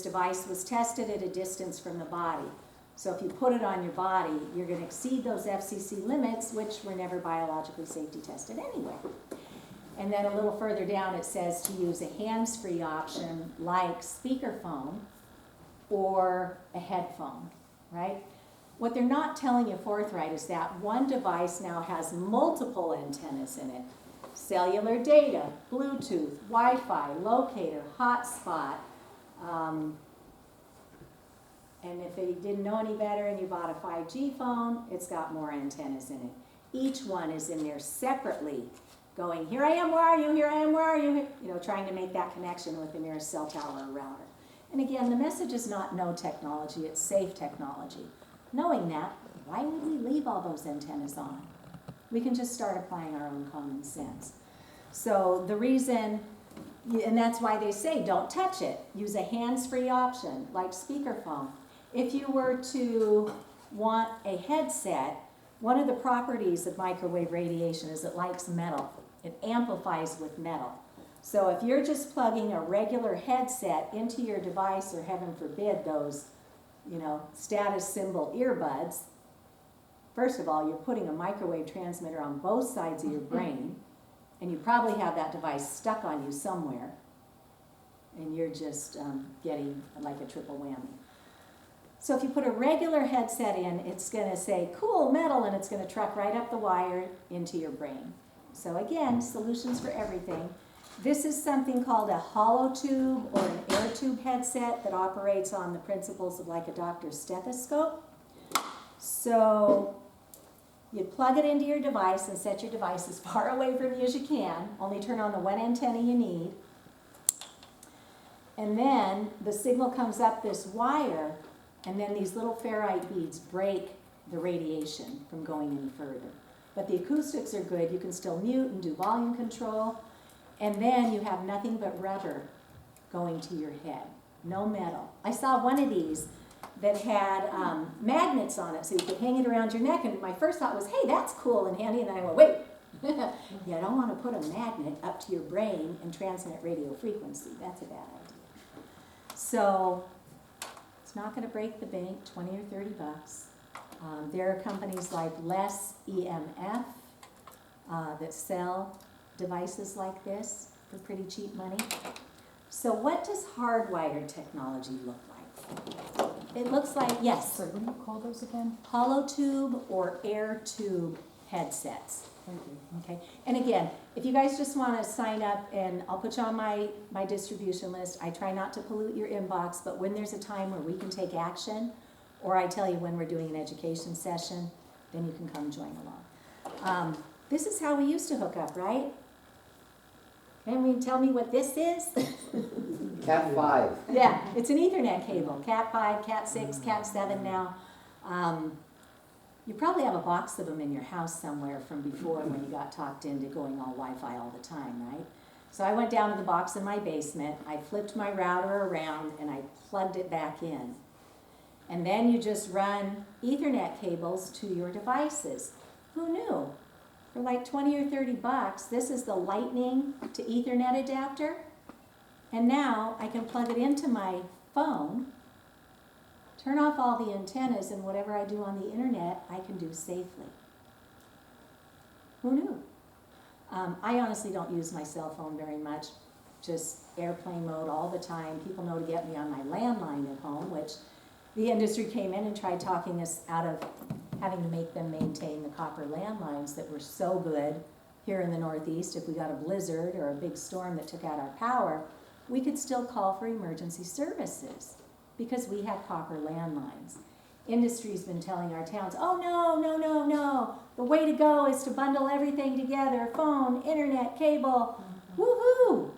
device was tested at a distance from the body. So if you put it on your body, you're going to exceed those FCC limits, which were never biologically safety tested anyway. And then a little further down it says to use a hands-free option like speakerphone or a headphone, right? What they're not telling you forthright is that one device now has multiple antennas in it. Cellular data, Bluetooth, Wi-Fi, locator, hotspot. And if you didn't know any better and you bought a 5G phone, it's got more antennas in it. Each one is in there separately going, here I am, where are you? Here I am, where are you? You know, trying to make that connection with the nearest cell tower or router. And again, the message is not no technology, it's safe technology. Knowing that, why would we leave all those antennas on? We can just start applying our own common sense. So the reason, and that's why they say don't touch it. Use a hands-free option like speakerphone. If you were to want a headset, one of the properties of microwave radiation is it likes metal. It amplifies with metal. So if you're just plugging a regular headset into your device, or heaven forbid those, you know, status symbol earbuds, first of all, you're putting a microwave transmitter on both sides of your brain, and you probably have that device stuck on you somewhere, and you're just getting like a triple whammy. So if you put a regular headset in, it's going to say, cool, metal, and it's going to truck right up the wire into your brain. So again, solutions for everything. This is something called a hollow tube or an air tube headset that operates on the principles of like a doctor's stethoscope. So you plug it into your device and set your device as far away from you as you can. Only turn on the one antenna you need. And then the signal comes up this wire, and then these little ferrite beads break the radiation from going any further. But the acoustics are good. You can still mute and do volume control. And then you have nothing but rubber going to your head. No metal. I saw one of these that had magnets on it so you could hang it around your neck. And my first thought was, hey, that's cool and handy. And then I went, wait, you don't want to put a magnet up to your brain and transmit radio frequency. That's a bad idea. So it's not going to break the bank, 20 or 30 bucks. There are companies like Less EMF that sell devices like this for pretty cheap money. So what does hardwired technology look like? It looks like, yes. Sorry, what do you call those again? Hollow tube or air tube headsets. Thank you. Okay, and again, if you guys just want to sign up, and I'll put you on my distribution list. I try not to pollute your inbox, but when there's a time where we can take action, or I tell you when we're doing an education session, then you can come join along. This is how we used to hook up, right? Can you tell me what this is? Cat 5. Yeah, it's an Ethernet cable. Cat 5, Cat 6, Cat 7 now. You probably have a box of them in your house somewhere from before when you got talked into going all Wi-Fi all the time, right? So I went down to the box in my basement, I flipped my router around, and I plugged it back in. And then you just run Ethernet cables to your devices. Who knew? For like 20 or 30 bucks, this is the Lightning to Ethernet adapter. And now I can plug it into my phone, turn off all the antennas, and whatever I do on the internet, I can do safely. Who knew? I honestly don't use my cell phone very much, just airplane mode all the time. People know to get me on my landline at home, which the industry came in and tried talking us out of having to make them maintain the copper landlines that were so good here in the Northeast. If we got a blizzard or a big storm that took out our power, we could still call for emergency services because we had copper landlines. Industry's been telling our towns, oh no, no, no, no. The way to go is to bundle everything together, phone, internet, cable, woohoo!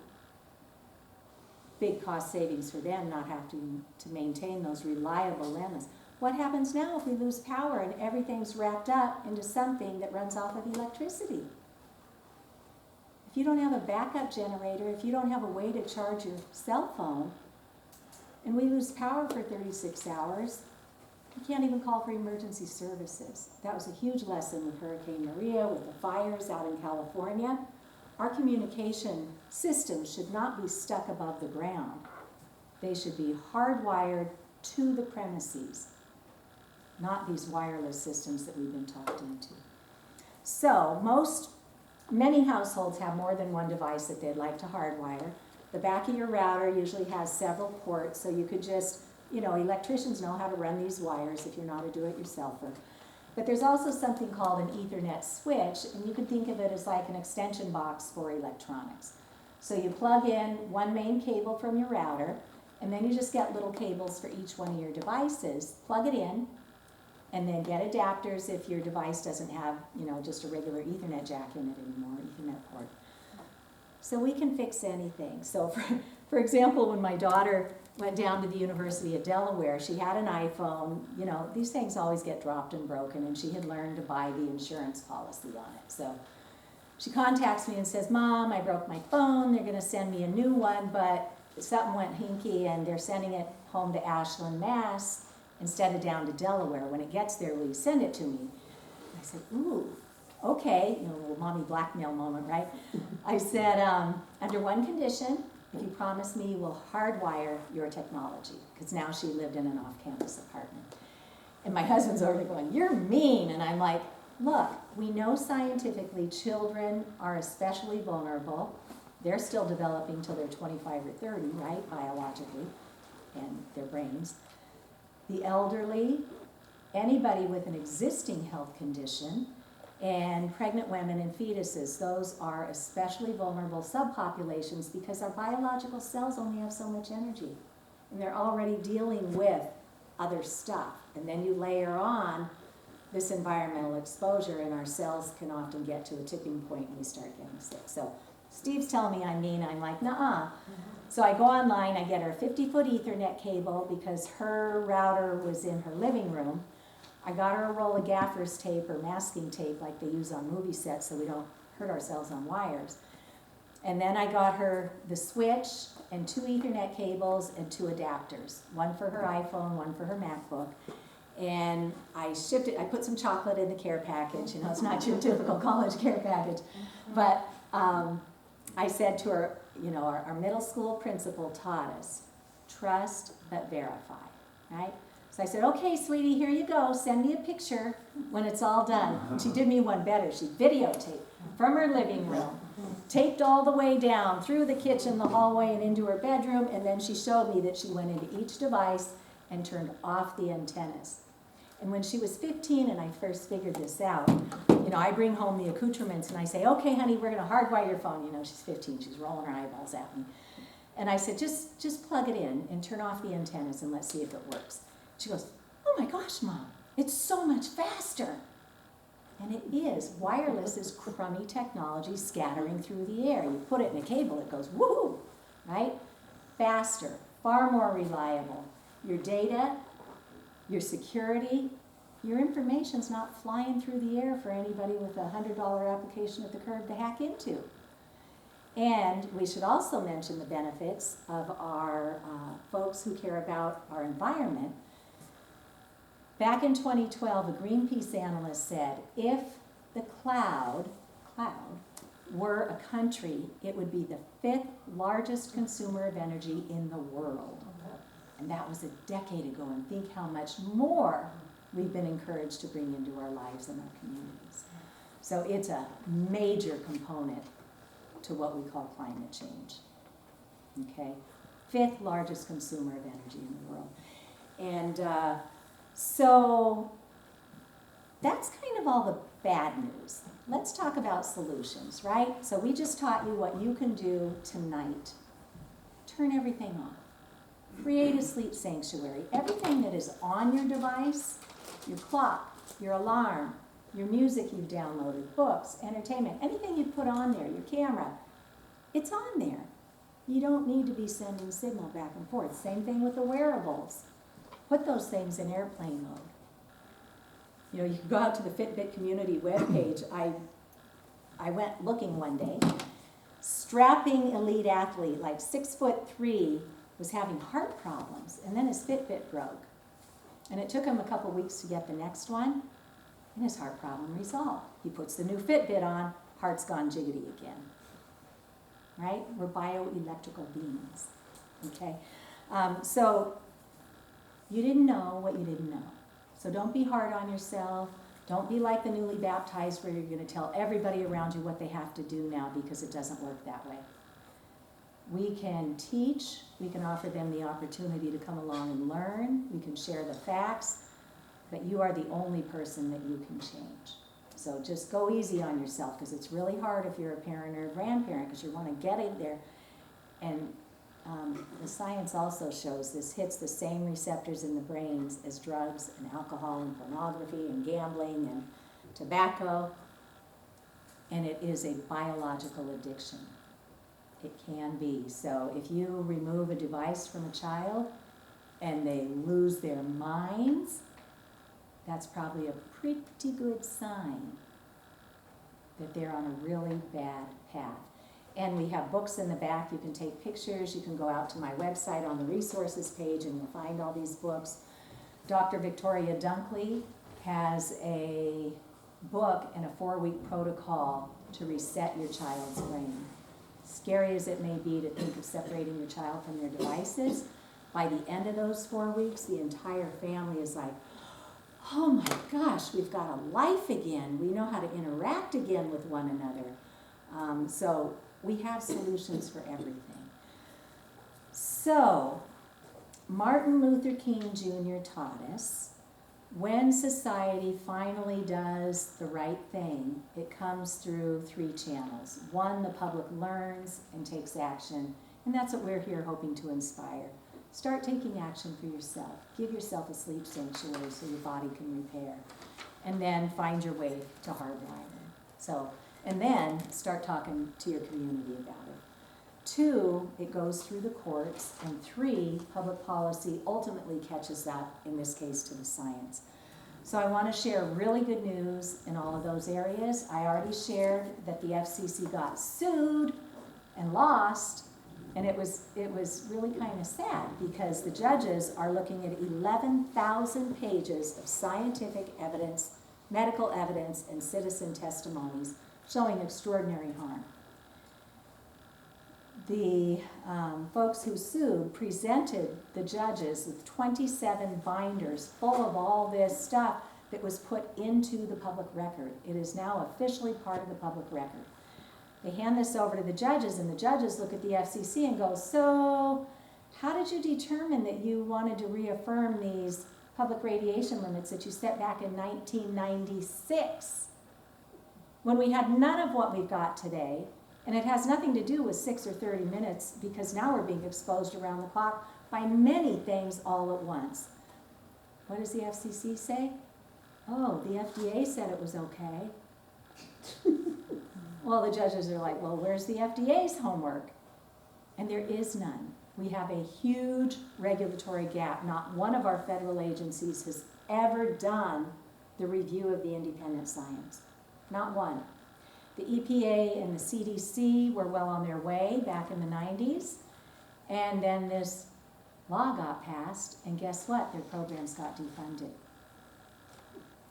Big cost savings for them not having to maintain those reliable landlines. What happens now if we lose power and everything's wrapped up into something that runs off of electricity? If you don't have a backup generator, if you don't have a way to charge your cell phone, and we lose power for 36 hours, you can't even call for emergency services. That was a huge lesson with Hurricane Maria, with the fires out in California. Our communication system should not be stuck above the ground. They should be hardwired to the premises, not these wireless systems that we've been talked into. So many households have more than one device that they'd like to hardwire. The back of your router usually has several ports, so you could just, electricians know how to run these wires if you're not a do-it-yourselfer. But there's also something called an Ethernet switch, and you can think of it as like an extension box for electronics. So you plug in one main cable from your router, and then you just get little cables for each one of your devices, plug it in, and then get adapters if your device doesn't have, just a regular Ethernet jack in it anymore, Ethernet port. So we can fix anything. So for example, when my daughter went down to the University of Delaware, she had an iPhone. These things always get dropped and broken, and she had learned to buy the insurance policy on it. So she contacts me and says, Mom, I broke my phone. They're going to send me a new one, but something went hinky, and they're sending it home to Ashland, Mass, instead of down to Delaware. When it gets there, will you send it to me? I said, ooh, okay. A little mommy blackmail moment, right? I said, under one condition, if you promise me you will hardwire your technology, because now she lived in an off-campus apartment. And my husband's over there going, you're mean. And I'm like, look, we know scientifically children are especially vulnerable. They're still developing till they're 25 or 30, right, biologically, and their brains. The elderly, anybody with an existing health condition, and pregnant women and fetuses, those are especially vulnerable subpopulations because our biological cells only have so much energy. And they're already dealing with other stuff. And then you layer on this environmental exposure, and our cells can often get to a tipping point and we start getting sick. So Steve's telling me I'm mean. I'm like, nuh-uh. So I go online, I get her a 50-foot Ethernet cable because her router was in her living room. I got her a roll of gaffer's tape or masking tape like they use on movie sets so we don't hurt ourselves on wires. And then I got her the switch and 2 Ethernet cables and 2 adapters, one for her iPhone, one for her MacBook. And I shipped it, I put some chocolate in the care package, it's not your typical college care package. But I said to her, our middle school principal taught us, trust but verify, right? So I said, okay, sweetie, here you go. Send me a picture when it's all done. She did me one better. She videotaped from her living room, taped all the way down through the kitchen, the hallway, and into her bedroom, and then she showed me that she went into each device and turned off the antennas. And when she was 15 and I first figured this out, I bring home the accoutrements and I say, okay, honey, we're going to hardwire your phone. She's 15, she's rolling her eyeballs at me. And I said, just plug it in and turn off the antennas and let's see if it works. She goes, oh my gosh, Mom, it's so much faster. And it is. Wireless is crummy technology scattering through the air. You put it in a cable, it goes woohoo, right? Faster, far more reliable. Your data, your security, your information's not flying through the air for anybody with a $100 application at the curb to hack into. And we should also mention the benefits of our folks who care about our environment. Back in 2012, a Greenpeace analyst said, if the cloud were a country, it would be the 5th largest consumer of energy in the world. And that was a decade ago, and think how much more we've been encouraged to bring into our lives and our communities. So it's a major component to what we call climate change. Okay? 5th largest consumer of energy in the world. And so that's kind of all the bad news. Let's talk about solutions, right? So we just taught you what you can do tonight. Turn everything off. Create a sleep sanctuary. Everything that is on your device, your clock, your alarm, your music you've downloaded, books, entertainment, anything you put on there, your camera, it's on there. You don't need to be sending signal back and forth. Same thing with the wearables. Put those things in airplane mode. You can go out to the Fitbit community webpage. I went looking one day. Strapping elite athlete, like 6'3", was having heart problems, and then his Fitbit broke. And it took him a couple weeks to get the next one, and his heart problem resolved. He puts the new Fitbit on, heart's gone jiggity again. Right? We're bioelectrical beings. Okay? So you didn't know what you didn't know. So don't be hard on yourself. Don't be like the newly baptized where you're going to tell everybody around you what they have to do now, because it doesn't work that way. We can teach, we can offer them the opportunity to come along and learn, we can share the facts, but you are the only person that you can change. So just go easy on yourself, because it's really hard if you're a parent or a grandparent, because you want to get in there. And the science also shows this hits the same receptors in the brains as drugs and alcohol and pornography and gambling and tobacco, and it is a biological addiction. It can be. So if you remove a device from a child and they lose their minds, that's probably a pretty good sign that they're on a really bad path. And we have books in the back. You can take pictures. You can go out to my website on the resources page and you'll find all these books. Dr. Victoria Dunkley has a book and a 4-week protocol to reset your child's brain. Scary as it may be to think of separating your child from their devices, by the end of those 4 weeks, the entire family is like, oh my gosh, we've got a life again. We know how to interact again with one another. So we have solutions for everything. So Martin Luther King Jr. taught us, when society finally does the right thing, it comes through 3 channels. 1, the public learns and takes action, and that's what we're here hoping to inspire. Start taking action for yourself. Give yourself a sleep sanctuary so your body can repair. And then find your way to hardwiring. So, and then start talking to your community about it. 2, it goes through the courts. And 3, public policy ultimately catches up, in this case, to the science. So I want to share really good news in all of those areas. I already shared that the FCC got sued and lost. And it was really kind of sad, because the judges are looking at 11,000 pages of scientific evidence, medical evidence, and citizen testimonies showing extraordinary harm. The folks who sued presented the judges with 27 binders full of all this stuff that was put into the public record. It is now officially part of the public record. They hand this over to the judges, and the judges look at the FCC and go, so how did you determine that you wanted to reaffirm these public radiation limits that you set back in 1996, when we had none of what we've got today? And it has nothing to do with 6 or 30 minutes, because now we're being exposed around the clock by many things all at once. What does the FCC say? Oh, the FDA said it was okay. Well, the judges are like, well, where's the FDA's homework? And there is none. We have a huge regulatory gap. Not one of our federal agencies has ever done the review of the independent science. Not one. The EPA and the CDC were well on their way back in the 90s. And then this law got passed, and guess what? Their programs got defunded.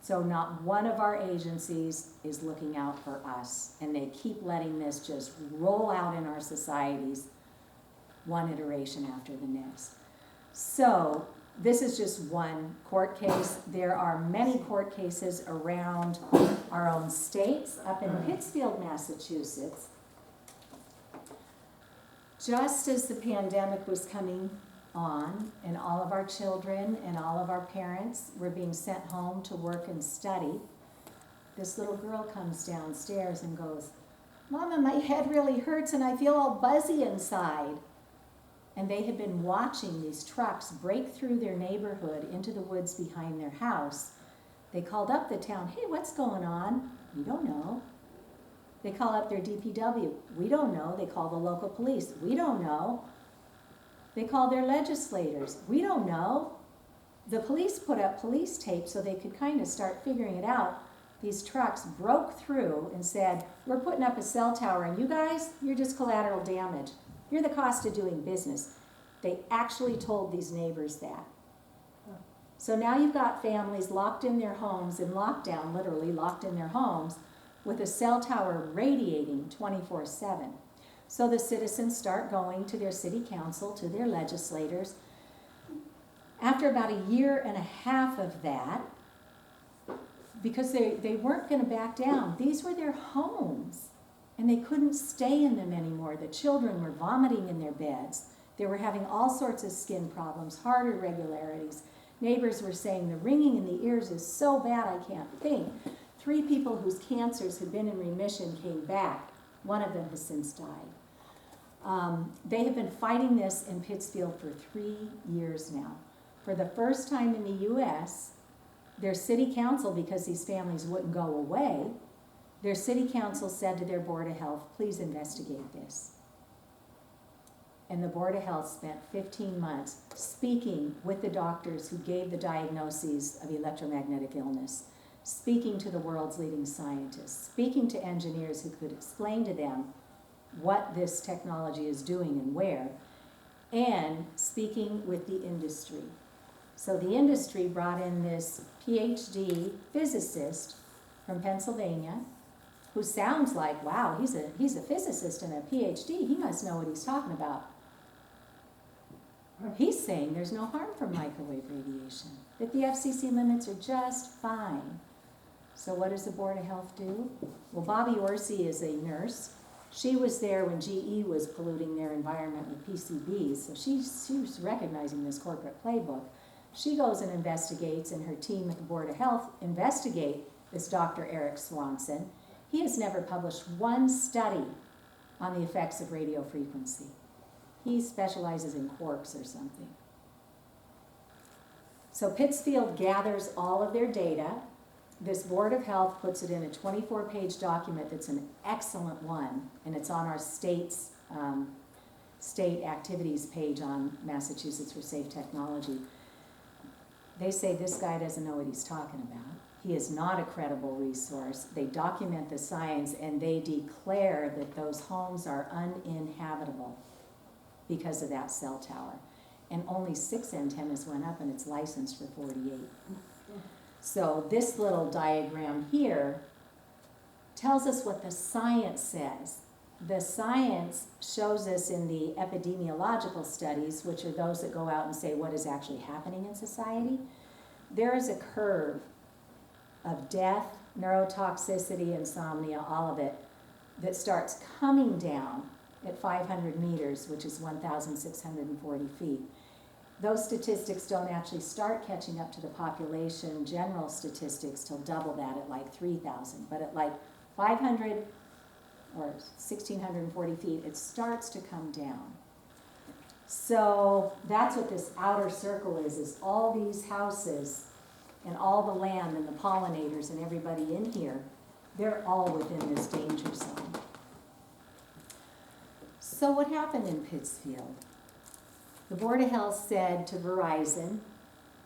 So not one of our agencies is looking out for us, and they keep letting this just roll out in our societies, one iteration after the next. So this is just one court case. There are many court cases around our own states. Up in Pittsfield, Massachusetts, just as the pandemic was coming on, and all of our children and all of our parents were being sent home to work and study, this little girl comes downstairs and goes, Mama, my head really hurts and I feel all buzzy inside. And they had been watching these trucks break through their neighborhood into the woods behind their house. They called up the town, hey, what's going on? We don't know. They call up their DPW. We don't know. They call the local police. We don't know. They call their legislators. We don't know. The police put up police tape so they could kind of start figuring it out. These trucks broke through and said, we're putting up a cell tower, and you guys, you're just collateral damage. You're the cost of doing business. They actually told these neighbors that. So now you've got families locked in their homes, in lockdown, literally locked in their homes, with a cell tower radiating 24/7. So the citizens start going to their city council, to their legislators, After about a year and a half of that, because they weren't going to back down, these were their homes, and they couldn't stay in them anymore. The children were vomiting in their beds. They were having all sorts of skin problems, heart irregularities. Neighbors were saying the ringing in the ears is so bad I can't think. 3 people whose cancers had been in remission came back. One of them has since died. They have been fighting this in Pittsfield for 3 years now. For the first time in the U.S., their city council, because these families wouldn't go away, their city council said to their Board of Health, please investigate this. And the Board of Health spent 15 months speaking with the doctors who gave the diagnoses of electromagnetic illness, speaking to the world's leading scientists, speaking to engineers who could explain to them what this technology is doing and where, and speaking with the industry. So the industry brought in this PhD physicist from Pennsylvania, who sounds like, wow, he's a physicist and a PhD, he must know what he's talking about. He's saying there's no harm from microwave radiation, that the FCC limits are just fine. So what does the Board of Health do? Well, Bobby Orsi is a nurse. She was there when GE was polluting their environment with PCBs, so she was recognizing this corporate playbook. She goes and investigates, and her team at the Board of Health investigate this Dr. Eric Swanson. He has never published one study on the effects of radio frequency. He specializes in quarks or something. So Pittsfield gathers all of their data. This Board of Health puts it in a 24-page document that's an excellent one, and it's on our state's state activities page on Massachusetts for Safe Technology. They say this guy doesn't know what he's talking about. He is not a credible resource. They document the science, and they declare that those homes are uninhabitable because of that cell tower. And only 6 antennas went up, and it's licensed for 48. So this little diagram here tells us what the science says. The science shows us in the epidemiological studies, which are those that go out and say what is actually happening in society. There is a curve of death, neurotoxicity, insomnia, all of it, that starts coming down at 500 meters, which is 1,640 feet. Those statistics don't actually start catching up to the population general statistics till double that at like 3,000. But at like 500 or 1,640 feet, it starts to come down. So that's what this outer circle is all these houses and all the land and the pollinators and everybody in here, they're all within this danger zone. So what happened in Pittsfield? The Board of Health said to Verizon,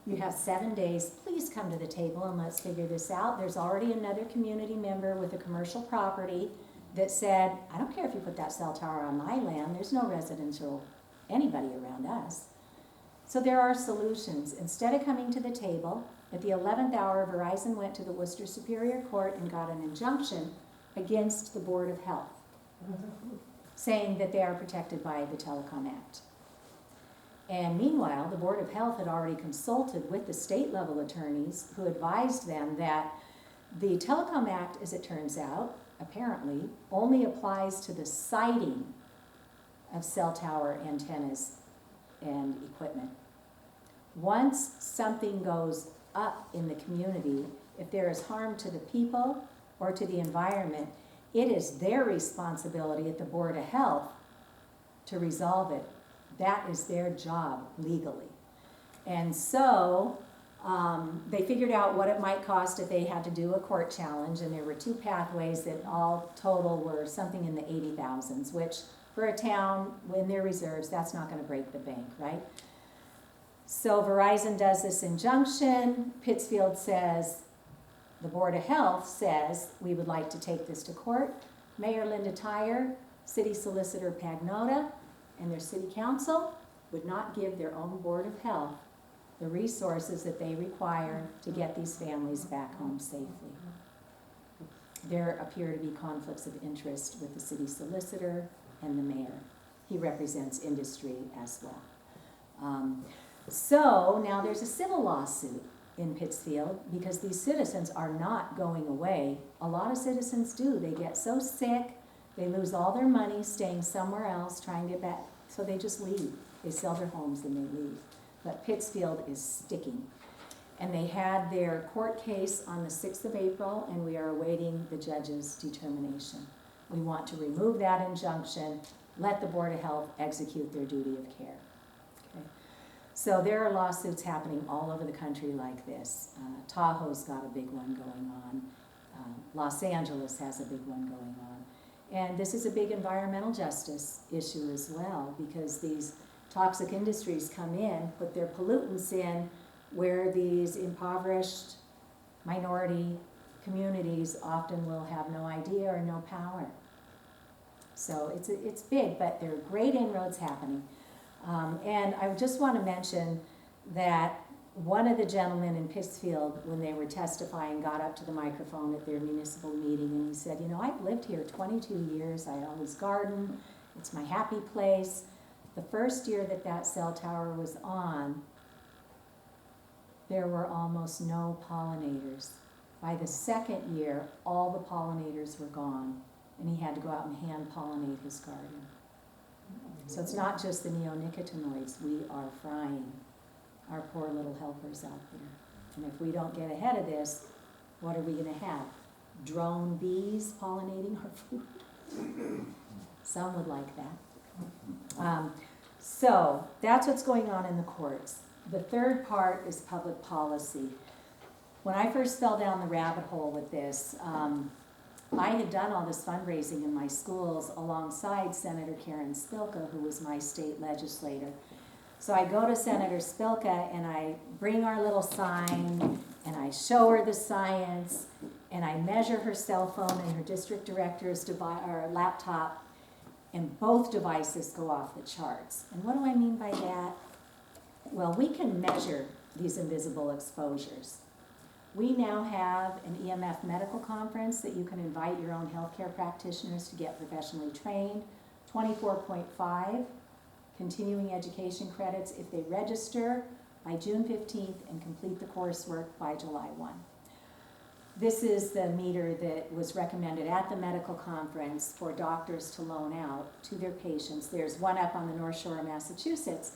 you have 7 days, please come to the table and let's figure this out. There's already another community member with a commercial property that said, I don't care if you put that cell tower on my land, there's no residential anybody around us. So there are solutions. Instead of coming to the table, at the 11th hour, Verizon went to the Worcester Superior Court and got an injunction against the Board of Health, saying that they are protected by the Telecom Act. And meanwhile, the Board of Health had already consulted with the state level attorneys who advised them that the Telecom Act, as it turns out, apparently, only applies to the siting of cell tower antennas and equipment. Once something goes up in the community, if there is harm to the people or to the environment, it is their responsibility at the Board of Health to resolve it. That is their job legally. And so they figured out what it might cost if they had to do a court challenge, and there were 2 pathways that all total were something in the 80,000s, which for a town in their reserves, that's not going to break the bank, right? So Verizon does this injunction. Pittsfield says, the Board of Health says, we would like to take this to court. Mayor Linda Tyre, City Solicitor Pagnota, and their city council would not give their own Board of Health the resources that they require to get these families back home safely. There appear to be conflicts of interest with the city solicitor and the mayor. He represents industry as well. So now there's a civil lawsuit in Pittsfield because these citizens are not going away. A lot of citizens do. They get so sick, they lose all their money staying somewhere else, trying to get back, so they just leave. They sell their homes and they leave. But Pittsfield is sticking. And they had their court case on the 6th of April, and we are awaiting the judge's determination. We want to remove that injunction, let the Board of Health execute their duty of care. Okay? So there are lawsuits happening all over the country like this. Tahoe's got a big one going on. Los Angeles has a big one going on. And this is a big environmental justice issue as well, because these toxic industries come in, put their pollutants in where these impoverished minority communities often will have no idea or no power. So it's big, but there are great inroads happening. And I just want to mention that one of the gentlemen in Pittsfield, when they were testifying, got up to the microphone at their municipal meeting and he said, you know, I've lived here 22 years, I always garden, it's my happy place. The first year that that cell tower was on, there were almost no pollinators. By the second year, all the pollinators were gone, and he had to go out and hand pollinate his garden. So it's not just the neonicotinoids, we are frying our poor little helpers out there. And if we don't get ahead of this, what are we gonna have? Drone bees pollinating our food? Some would like that. So that's what's going on in the courts. The third part is public policy. When I first fell down the rabbit hole with this, I had done all this fundraising in my schools alongside Senator Karen Spilka, who was my state legislator. So I go to Senator Spilka and I bring our little sign and I show her the science and I measure her cell phone and her district director's laptop, and both devices go off the charts. And what do I mean by that? Well, we can measure these invisible exposures. We now have an EMF medical conference that you can invite your own healthcare practitioners to get professionally trained. 24.5 continuing education credits if they register by June 15th and complete the coursework by July 1. This is the meter that was recommended at the medical conference for doctors to loan out to their patients. There's one up on the North Shore of Massachusetts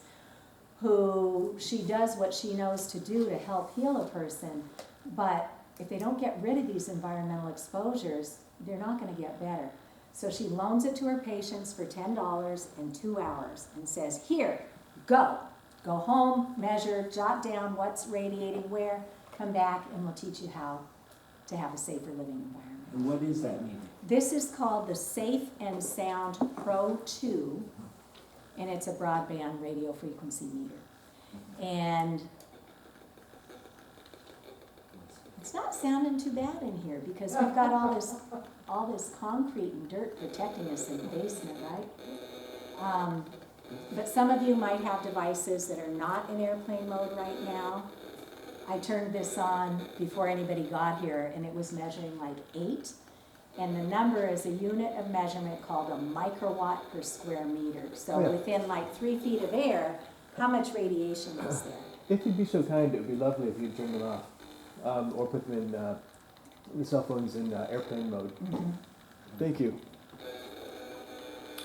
who she does what she knows to do to help heal a person, but if they don't get rid of these environmental exposures, they're not going to get better. So she loans it to her patients for $10 in 2 hours and says, here, go home, measure, jot down what's radiating where, come back and we'll teach you how to have a safer living environment. And what is that meter? This is called the Safe and Sound Pro 2, and it's a broadband radio frequency meter. And it's not sounding too bad in here because we've got all this concrete and dirt protecting us in the basement, right? But some of you might have devices that are not in airplane mode right now. I turned this on before anybody got here and it was measuring like 8. And the number is a unit of measurement called a microwatt per square meter. So within like 3 feet of air, how much radiation is there? If you'd be so kind, it would be lovely if you'd turn them off, or put them in the cell phones in airplane mode. Mm-hmm. Thank you.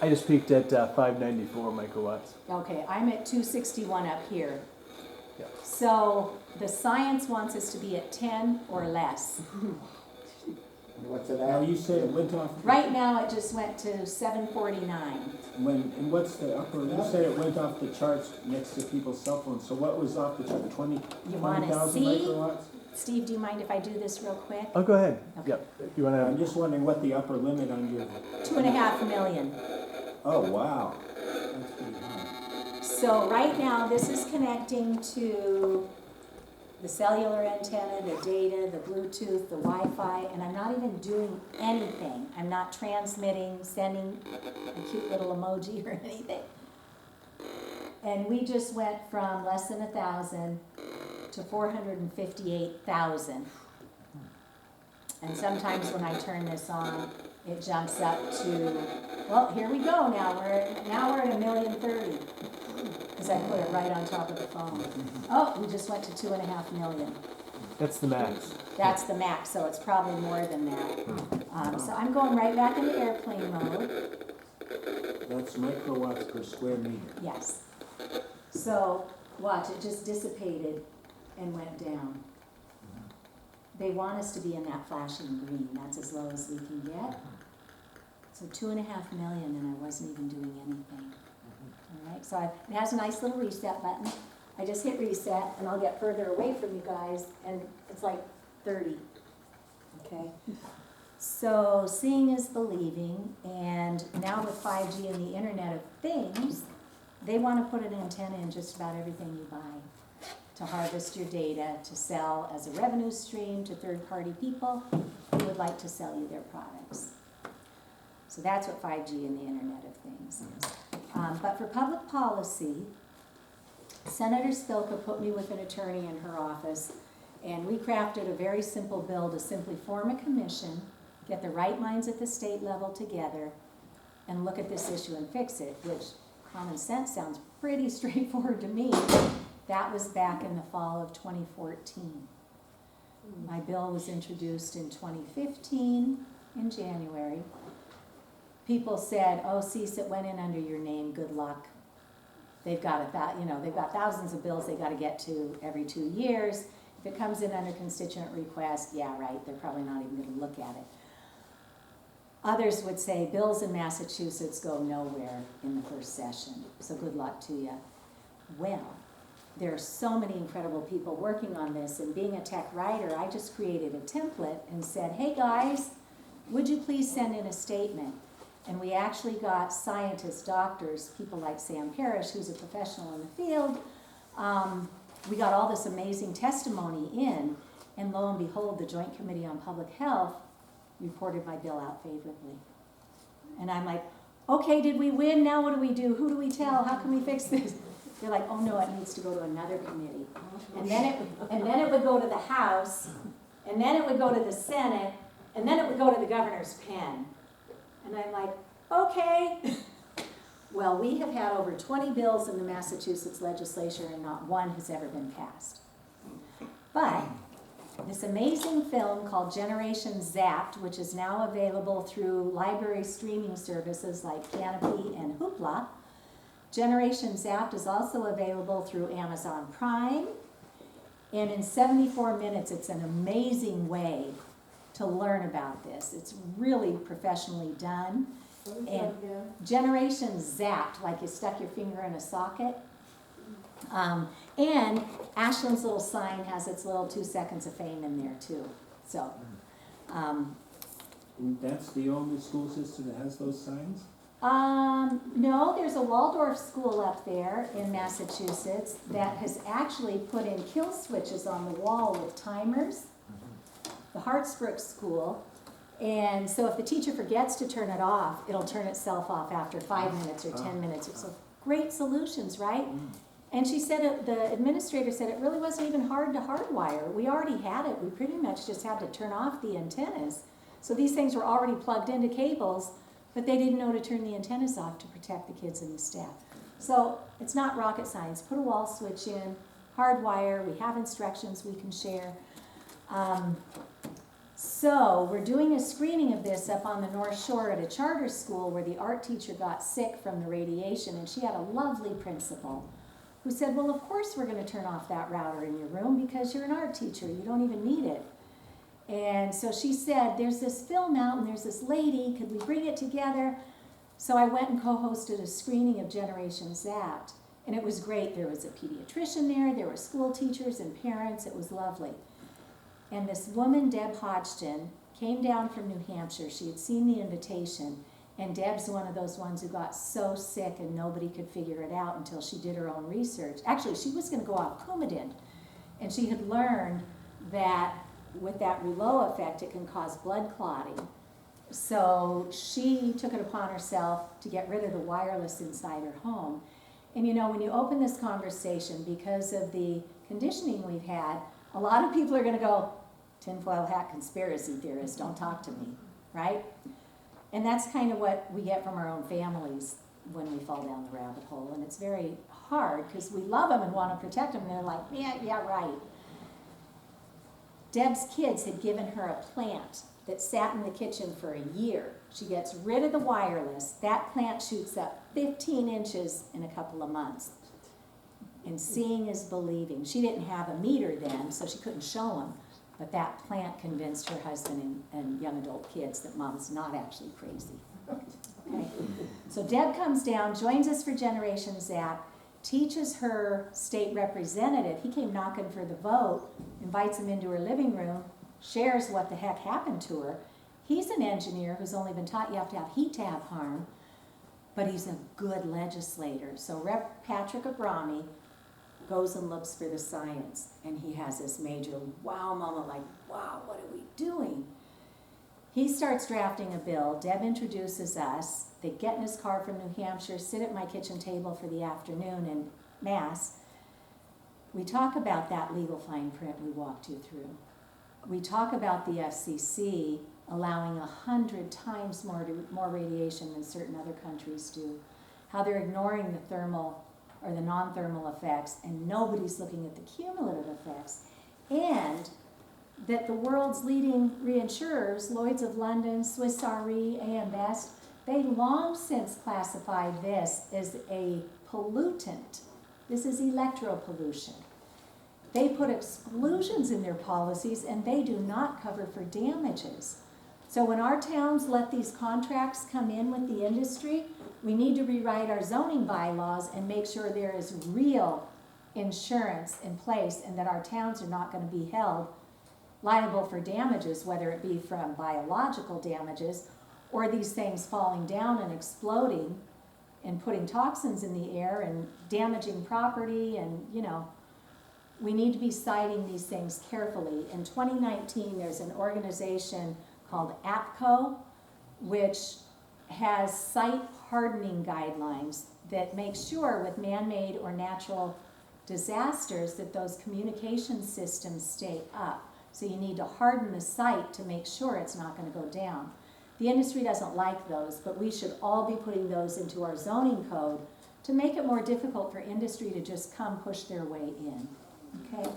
I just peaked at 594 microwatts. Okay, I'm at 261 up here. Yeah. So the science wants us to be at 10 or less. What's it Now at? you said it went off. Right now, it just went to 749. And what's the upper? You said it went off the charts next to people's cell phones. So what was off the chart? 20,000 see? microwatts? Steve, do you mind if I do this real quick? Oh, go ahead. Okay. Yep. You want I'm to? just wondering what the upper limit on your. 2.5 million. Oh wow, that's pretty high. So right now, this is connecting to the cellular antenna, the data, the Bluetooth, the Wi-Fi, and I'm not even doing anything. I'm not transmitting, sending a cute little emoji or anything. And we just went from less than 1,000 to 458,000. And sometimes when I turn this on, it jumps up to, well, here we go now. We're at 1,030,000. because I put it right on top of the phone. Oh, we just went to 2.5 million. That's the max. That's the max, so it's probably more than that. So I'm going right back into airplane mode. That's microwatts per square meter. Yes. So, watch, it just dissipated and went down. They want us to be in that flashing green. That's as low as we can get. So 2.5 million, and I wasn't even doing anything. All right, so it has a nice little reset button. I just hit reset, and I'll get further away from you guys, and it's like 30. Okay? So seeing is believing, and now with 5G and the Internet of Things, they want to put an antenna in just about everything you buy to harvest your data, to sell as a revenue stream to third-party people who would like to sell you their products. So that's what 5G and the Internet of Things is. But for public policy, Senator Spilka put me with an attorney in her office, and we crafted a very simple bill to simply form a commission, get the right minds at the state level together, and look at this issue and fix it, which common sense sounds pretty straightforward to me. That was back in the fall of 2014. My bill was introduced in 2015 in January. People said, oh, Cece, it went in under your name, good luck. They've got they've got thousands of bills they got to get to every 2 years. If it comes in under constituent request, yeah, right, they're probably not even going to look at it. Others would say bills in Massachusetts go nowhere in the first session, so good luck to you. Well, there are so many incredible people working on this, and being a tech writer, I just created a template and said, hey guys, would you please send in a statement? And we actually got scientists, doctors, people like Sam Parrish, who's a professional in the field. We got all this amazing testimony in, and lo and behold, the Joint Committee on Public Health reported my bill out favorably. And I'm like, okay, did we win? Now what do we do? Who do we tell? How can we fix this? They're like, oh no, it needs to go to another committee. And then it would go to the House, and then it would go to the Senate, and then it would go to the governor's pen. And I'm like, okay. Well, we have had over 20 bills in the Massachusetts legislature, and not one has ever been passed. But this amazing film called Generation Zapped, which is now available through library streaming services like Canopy and Hoopla. Generation Zapped is also available through Amazon Prime. And in 74 minutes, it's an amazing way to learn about this. It's really professionally done. And Generation Zapped, like you stuck your finger in a socket. And Ashland's little sign has its little 2 seconds of fame in there too. So, That's the only school system that has those signs? no, there's a Waldorf school up there in Massachusetts that has actually put in kill switches on the wall with timers. The Hartsbrook School. And so if the teacher forgets to turn it off, it'll turn itself off after 5 minutes or 10 minutes. So great solutions, right? And she said, the administrator said it really wasn't even hard to hardwire. We already had it. We pretty much just had to turn off the antennas. So these things were already plugged into cables, but they didn't know to turn the antennas off to protect the kids and the staff. So it's not rocket science. Put a wall switch in, hardwire. We have instructions we can share. So we're doing a screening of this up on the North Shore at a charter school where the art teacher got sick from the radiation, and she had a lovely principal who said, well, of course we're going to turn off that router in your room because you're an art teacher. You don't even need it. And so she said, there's this film out and there's this lady. Could we bring it together? So I went and co-hosted a screening of Generation Zapped, and it was great. There was a pediatrician there were school teachers and parents. It was lovely. And this woman, Deb Hodgson, came down from New Hampshire. She had seen the invitation, and Deb's one of those ones who got so sick and nobody could figure it out until she did her own research. Actually, she was going to go off Coumadin, and she had learned that with that rouleau effect, it can cause blood clotting. So she took it upon herself to get rid of the wireless inside her home. And you know, when you open this conversation, because of the conditioning we've had, a lot of people are going to go, tinfoil hat conspiracy theorist, don't talk to me, right? And that's kind of what we get from our own families. when we fall down the rabbit hole. And it's very hard because we love them and want to protect them. And they're like, yeah, right. Deb's kids had given her a plant that sat in the kitchen for a year. She gets rid of the wireless. That plant shoots up 15 inches in a couple of months. And seeing is believing. She didn't have a meter then, so she couldn't show them. But that plant convinced her husband and young adult kids that mom's not actually crazy. Okay? So Deb comes down, joins us for Generation Zap, teaches her state representative. He came knocking for the vote, invites him into her living room, shares what the heck happened to her. He's an engineer who's only been taught you have to have heat to have harm, but he's a good legislator. So Rep. Patrick Abrami goes and looks for the science, and he has this major wow moment, like, wow, what are we doing? He starts drafting a bill. Deb introduces us. They get in his car from New Hampshire, sit at my kitchen table for the afternoon in Mass. We talk about that legal fine print we walked you through. We talk about the FCC allowing 100 times more radiation than certain other countries do, how they're ignoring the thermal or the non-thermal effects, and nobody's looking at the cumulative effects, and that the world's leading reinsurers, Lloyd's of London, Swiss Re, AM Best, they long since classified this as a pollutant. This is electropollution. They put exclusions in their policies, and they do not cover for damages. So when our towns let these contracts come in with the industry, we need to rewrite our zoning bylaws and make sure there is real insurance in place and that our towns are not going to be held liable for damages, whether it be from biological damages or these things falling down and exploding and putting toxins in the air and damaging property. And, you know, we need to be citing these things carefully. In 2019, there's an organization called APCO, which has site hardening guidelines that make sure with man-made or natural disasters that those communication systems stay up. So you need to harden the site to make sure it's not going to go down. The industry doesn't like those, but we should all be putting those into our zoning code to make it more difficult for industry to just come push their way in. Okay?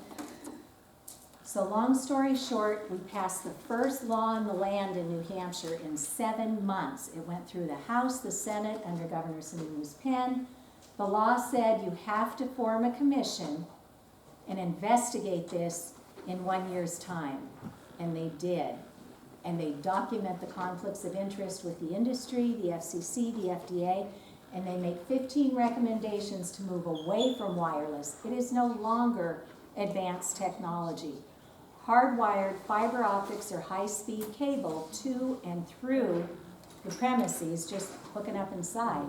So long story short, we passed the first law on the land in New Hampshire in 7 months. It went through the House, the Senate, under Governor Sununu's pen. The law said you have to form a commission and investigate this in 1 year's time. And they did. And they document the conflicts of interest with the industry, the FCC, the FDA, and they make 15 recommendations to move away from wireless. It is no longer advanced technology. Hardwired fiber optics or high-speed cable to and through the premises, just hooking up inside,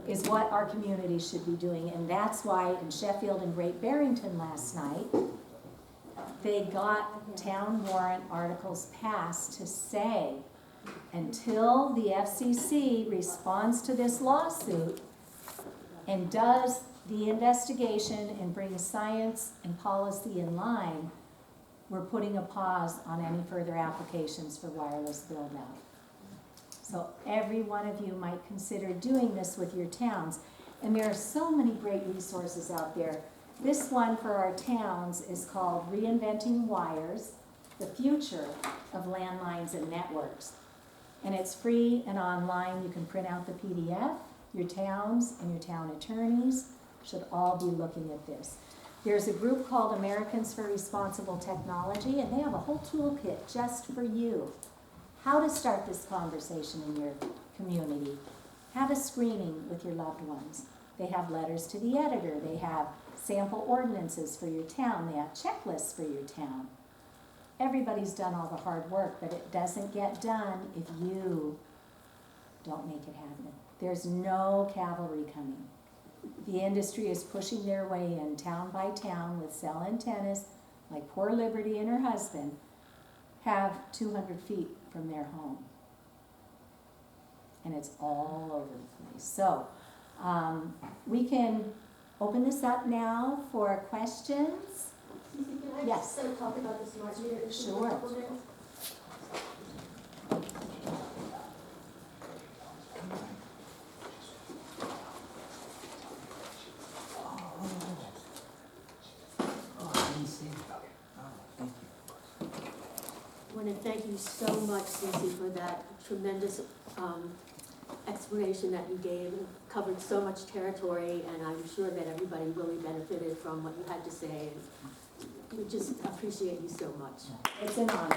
is what our community should be doing. And that's why in Sheffield and Great Barrington last night, they got town warrant articles passed to say, until the FCC responds to this lawsuit and does the investigation and brings science and policy in line, we're putting a pause on any further applications for wireless build-out. So every one of you might consider doing this with your towns. And there are so many great resources out there. This one for our towns is called Reinventing Wires, the Future of Landlines and Networks. And it's free and online. You can print out the PDF. Your towns and your town attorneys should all be looking at this. There's a group called Americans for Responsible Technology, and they have a whole toolkit just for you. How to start this conversation in your community. Have a screening with your loved ones. They have letters to the editor. They have sample ordinances for your town. They have checklists for your town. Everybody's done all the hard work, but it doesn't get done if you don't make it happen. There's no cavalry coming. The industry is pushing their way in town by town with cell antennas, like poor Liberty and her husband have 200 feet from their home. And it's all over the place. So we can open this up now for questions. Can I Yes. just talk about the smart meter issue Sure. for a couple minutes? want to thank you so much, Cece, for that tremendous explanation that you gave. It covered so much territory, and I'm sure that everybody really benefited from what you had to say. And we just appreciate you so much. It's an honor.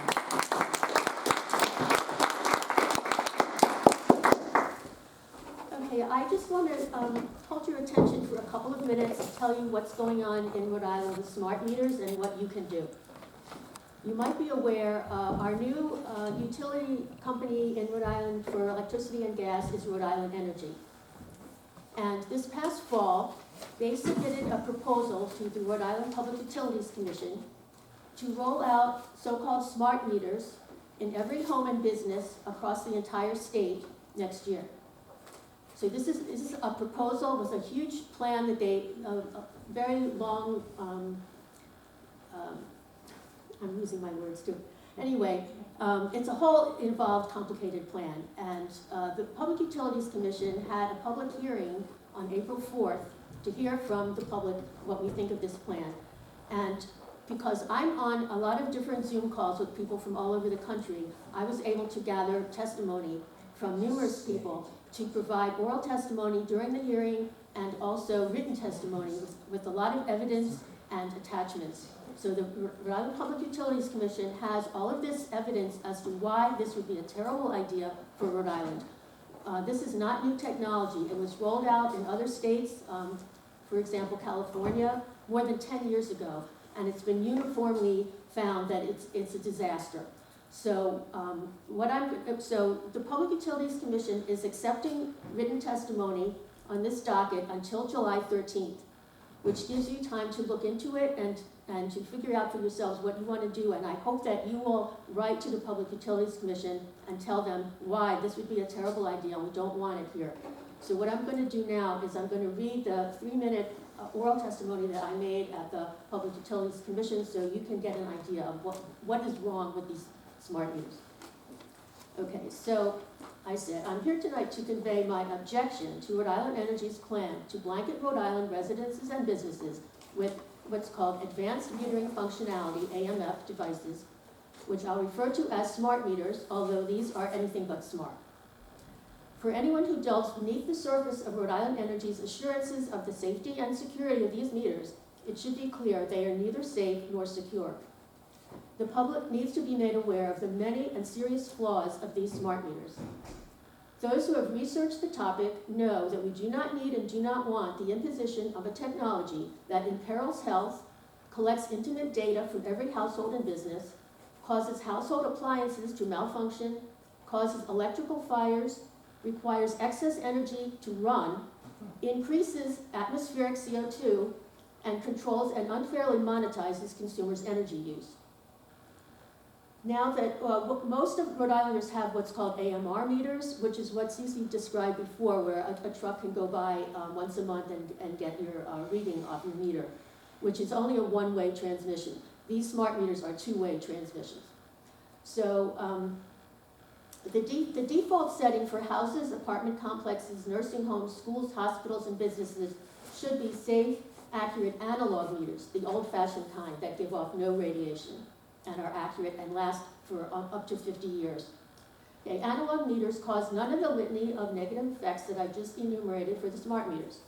Okay, I just want to hold your attention for a couple of minutes and tell you what's going on in Rhode Island with smart meters and what you can do. You might be aware, our new utility company in Rhode Island for electricity and gas is Rhode Island Energy. And this past fall, they submitted a proposal to the Rhode Island Public Utilities Commission to roll out so-called smart meters in every home and business across the entire state next year. So this is a proposal with a huge plan that they, a very long, I'm losing my words too. Anyway, it's a whole involved, complicated plan. And the Public Utilities Commission had a public hearing on April 4th to hear from the public what we think of this plan. And because I'm on a lot of different Zoom calls with people from all over the country, I was able to gather testimony from numerous people to provide oral testimony during the hearing and also written testimony with a lot of evidence and attachments. So the Rhode Island Public Utilities Commission has all of this evidence as to why this would be a terrible idea for Rhode Island. This is not new technology. It was rolled out in other states, for example, California, more than 10 years ago, and it's been uniformly found that it's a disaster. So so the Public Utilities Commission is accepting written testimony on this docket until July 13th, which gives you time to look into it and to figure out for yourselves what you want to do. And I hope that you will write to the Public Utilities Commission and tell them why this would be a terrible idea and we don't want it here. So what I'm going to do now is I'm going to read the 3-minute oral testimony that I made at the Public Utilities Commission so you can get an idea of what is wrong with these smart meters. Okay, so I said, I'm here tonight to convey my objection to Rhode Island Energy's plan to blanket Rhode Island residences and businesses with what's called advanced metering functionality, AMF devices, which I'll refer to as smart meters, although these are anything but smart. For anyone who delves beneath the surface of Rhode Island Energy's assurances of the safety and security of these meters, it should be clear they are neither safe nor secure. The public needs to be made aware of the many and serious flaws of these smart meters. Those who have researched the topic know that we do not need and do not want the imposition of a technology that imperils health, collects intimate data from every household and business, causes household appliances to malfunction, causes electrical fires, requires excess energy to run, increases atmospheric CO2, and controls and unfairly monetizes consumers' energy use. Now that most of Rhode Islanders have what's called AMR meters, which is what Cece described before, where a truck can go by once a month and get your reading off your meter, which is only a one-way transmission. These smart meters are two-way transmissions. So the default setting for houses, apartment complexes, nursing homes, schools, hospitals, and businesses should be safe, accurate analog meters, the old-fashioned kind that give off no radiation and are accurate and last for up to 50 years. Okay, analog meters cause none of the litany of negative effects that I just enumerated for the smart meters.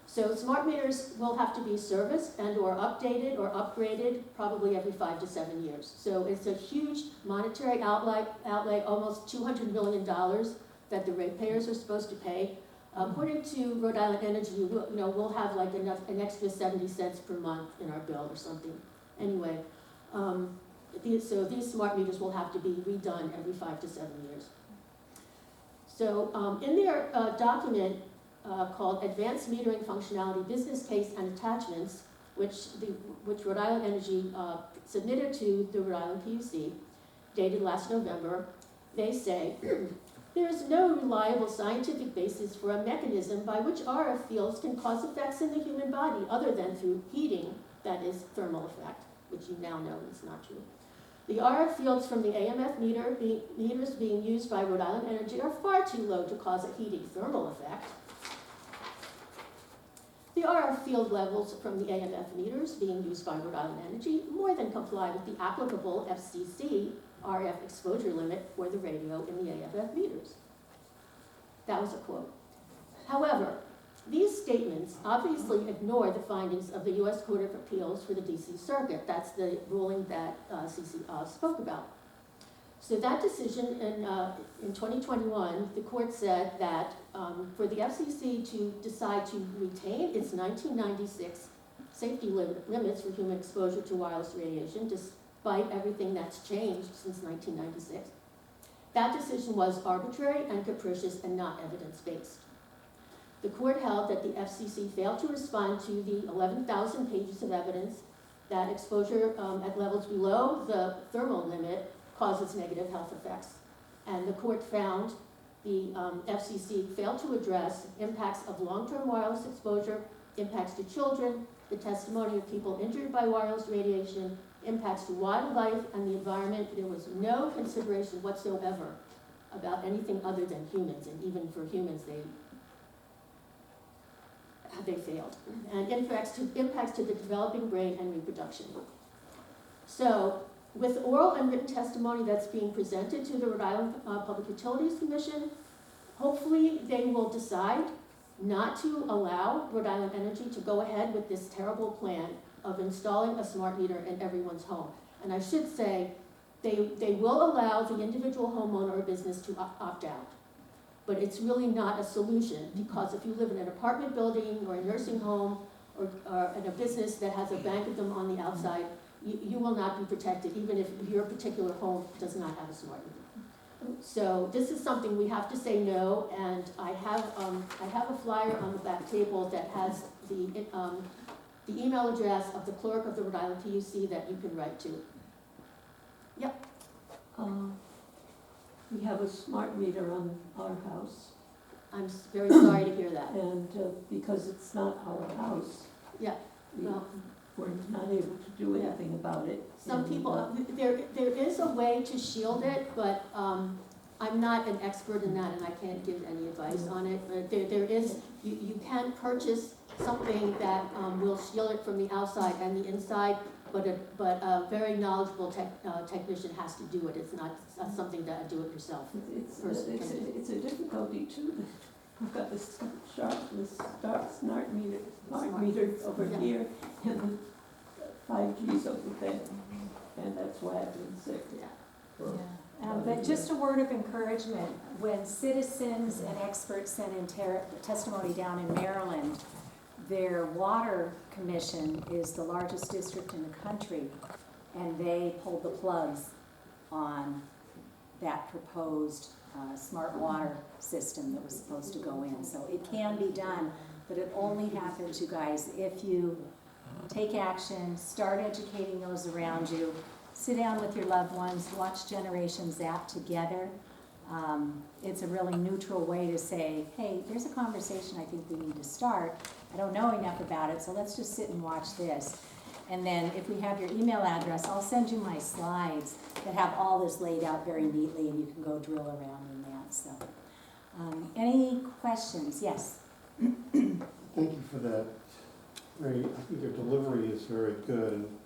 So smart meters will have to be serviced and or updated or upgraded probably every 5 to 7 years. So it's a huge monetary outlay, almost $200 million that the ratepayers are supposed to pay. According to Rhode Island Energy, we'll have like an extra 70 cents per month in our bill or something. Anyway, so these smart meters will have to be redone every 5 to 7 years. So in their document called Advanced Metering Functionality Business Case and Attachments, which Rhode Island Energy submitted to the Rhode Island PUC, dated last November, they say, there is no reliable scientific basis for a mechanism by which RF fields can cause effects in the human body other than through heating, that is thermal effect, which you now know is not true. The RF fields from the AMF meters being used by Rhode Island Energy are far too low to cause a heating thermal effect. The RF field levels from the AMF meters being used by Rhode Island Energy more than comply with the applicable FCC RF exposure limit for the radio in the AMF meters. That was a quote. However, these statements obviously ignore the findings of the U.S. Court of Appeals for the D.C. Circuit. That's the ruling that Cece spoke about. So that decision in 2021, the court said that for the FCC to decide to retain its 1996 safety limits for human exposure to wireless radiation, despite everything that's changed since 1996, that decision was arbitrary and capricious and not evidence-based. The court held that the FCC failed to respond to the 11,000 pages of evidence that exposure at levels below the thermal limit causes negative health effects. And the court found the FCC failed to address impacts of long-term wireless exposure, impacts to children, the testimony of people injured by wireless radiation, impacts to wildlife and the environment. There was no consideration whatsoever about anything other than humans, and even for humans, they failed. And impacts to the developing brain and reproduction. So, with oral and written testimony that's being presented to the Rhode Island Public Utilities Commission, hopefully they will decide not to allow Rhode Island Energy to go ahead with this terrible plan of installing a smart meter in everyone's home. And I should say, they will allow the individual homeowner or business to opt out. But it's really not a solution, because if you live in an apartment building or a nursing home or in a business that has a bank of them on the outside, you will not be protected, even if your particular home does not have a smart meter. So this is something we have to say no, and I have a flyer on the back table that has the email address of the clerk of the Rhode Island PUC that you can write to. Yep. We have a smart meter on our house, I'm very sorry to hear that. and because it's not our house, Yeah, we- well, we're not able to do Yeah. anything about it. some And, people, there is a way to shield it, but I'm not an expert in that, and I can't give any advice on it. But there is, you can purchase something that will shield it from the outside and the inside, but a very knowledgeable technician has to do it. It's not something that do it yourself. It's a difficulty too. We've got this smart meter over Yeah. here, and the 5G's over there, and that's why I've been sick. Yeah. But just a word of encouragement, when citizens and experts sent in testimony down in Maryland, their water commission is the largest district in the country, and they pulled the plugs on that proposed smart water system that was supposed to go in. So it can be done, but it only happens, you guys, if you take action, start educating those around you, sit down with your loved ones, watch Generation Zap together. It's a really neutral way to say, hey, there's a conversation I think we need to start. I don't know enough about it, so let's just sit and watch this. And then if we have your email address, I'll send you my slides that have all this laid out very neatly, and you can go drill around in that. So, any questions? Yes? Thank you for that. I think your delivery is very good, and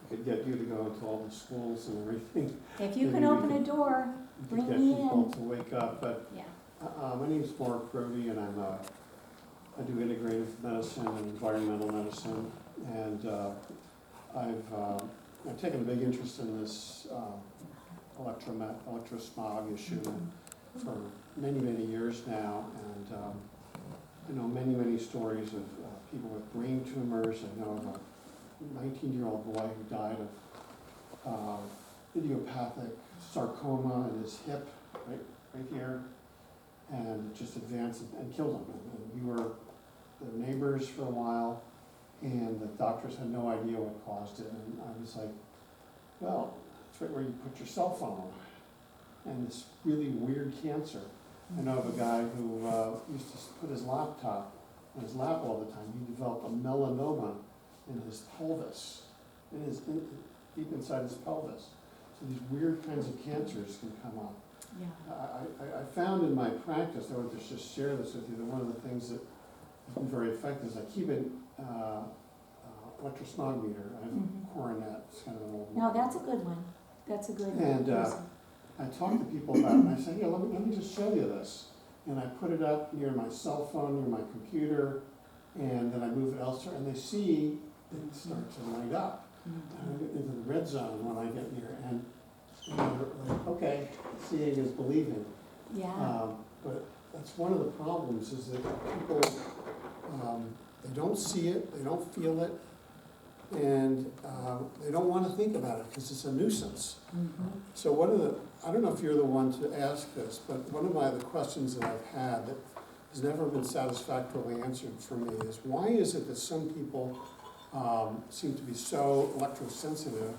I could get you to go into all the schools and everything. If you can Maybe we open a could- door, to bring get me people in. to wake up. But Yeah. my name is Mark Brody, and I do integrative medicine and environmental medicine, and I've taken a big interest in this electrosmog issue for many years now, and I know many stories of people with brain tumors. I know of a 19-year-old boy who died of idiopathic sarcoma in his hip, right here, and just advanced and killed him. And we were the neighbors for a while, and the doctors had no idea what caused it. And I was like, well, it's right where you put your cell phone, and this really weird cancer. I know of a guy who used to put his laptop on his lap all the time. He developed a melanoma in his pelvis, deep inside his pelvis. So these weird kinds of cancers can come up. Yeah. I found in my practice, I want to just share this with you, that one of the things that has been very effective is I keep an electrosmog meter. I have a Coronet, it's kind of an old one. No, that's a good one. That's a good one. And, I talk to people about it, and I say, yeah, let me just show you this. And I put it up near my cell phone, near my computer, and then I move it elsewhere, and they see it start to light up. And I get into the red zone when I get near, and they're like, okay, seeing is believing. Yeah, But that's one of the problems, is that people, they don't see it, they don't feel it, and they don't want to think about it because it's a nuisance. So I don't know if you're the one to ask this, but one of the questions that I've had that has never been satisfactorily answered for me is, why is it that some people seem to be so electrosensitive,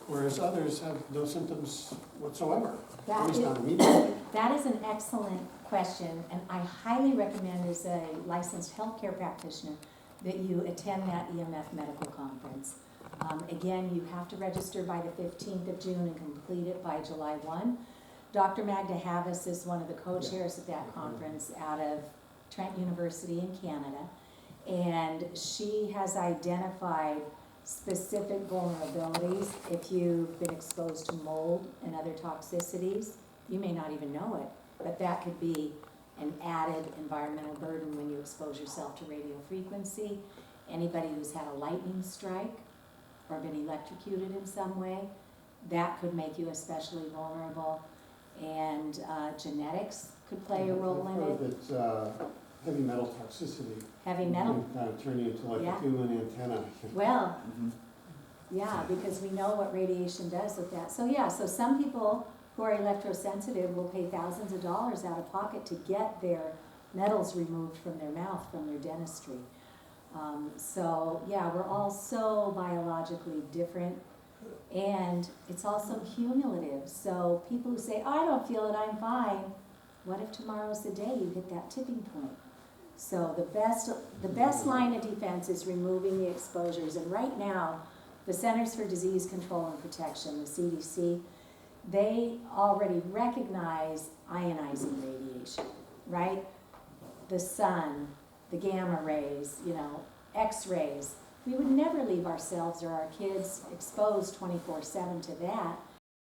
whereas others have no symptoms whatsoever, at least not immediately? that is an excellent question, and I highly recommend as a licensed healthcare practitioner that you attend that EMF medical conference. Again, you have to register by the 15th of June and complete it by July 1. Dr. Magda Havas is one of the co-chairs of that conference out of Trent University in Canada, and she has identified specific vulnerabilities. If you've been exposed to mold and other toxicities, you may not even know it, but that could be an added environmental burden when you expose yourself to radio frequency. Anybody who's had a lightning strike or been electrocuted in some way, that could make you especially vulnerable. And genetics could play a role in it. I've heard that heavy metal toxicity Heavy metal, can kind of turn you into like Yeah. a human antenna. well, yeah, because we know what radiation does with that. So yeah, so some people who are electrosensitive will pay thousands of dollars out of pocket to get their metals removed from their mouth, from their dentistry. So yeah, we're all so biologically different, and it's also cumulative. So people who say, I don't feel it, I'm fine, what if tomorrow's the day you hit that tipping point? So the best line of defense is removing the exposures, and right now, the Centers for Disease Control and Protection, the CDC, they already recognize ionizing radiation, right? The sun, the gamma rays, X-rays. We would never leave ourselves or our kids exposed 24/7 to that.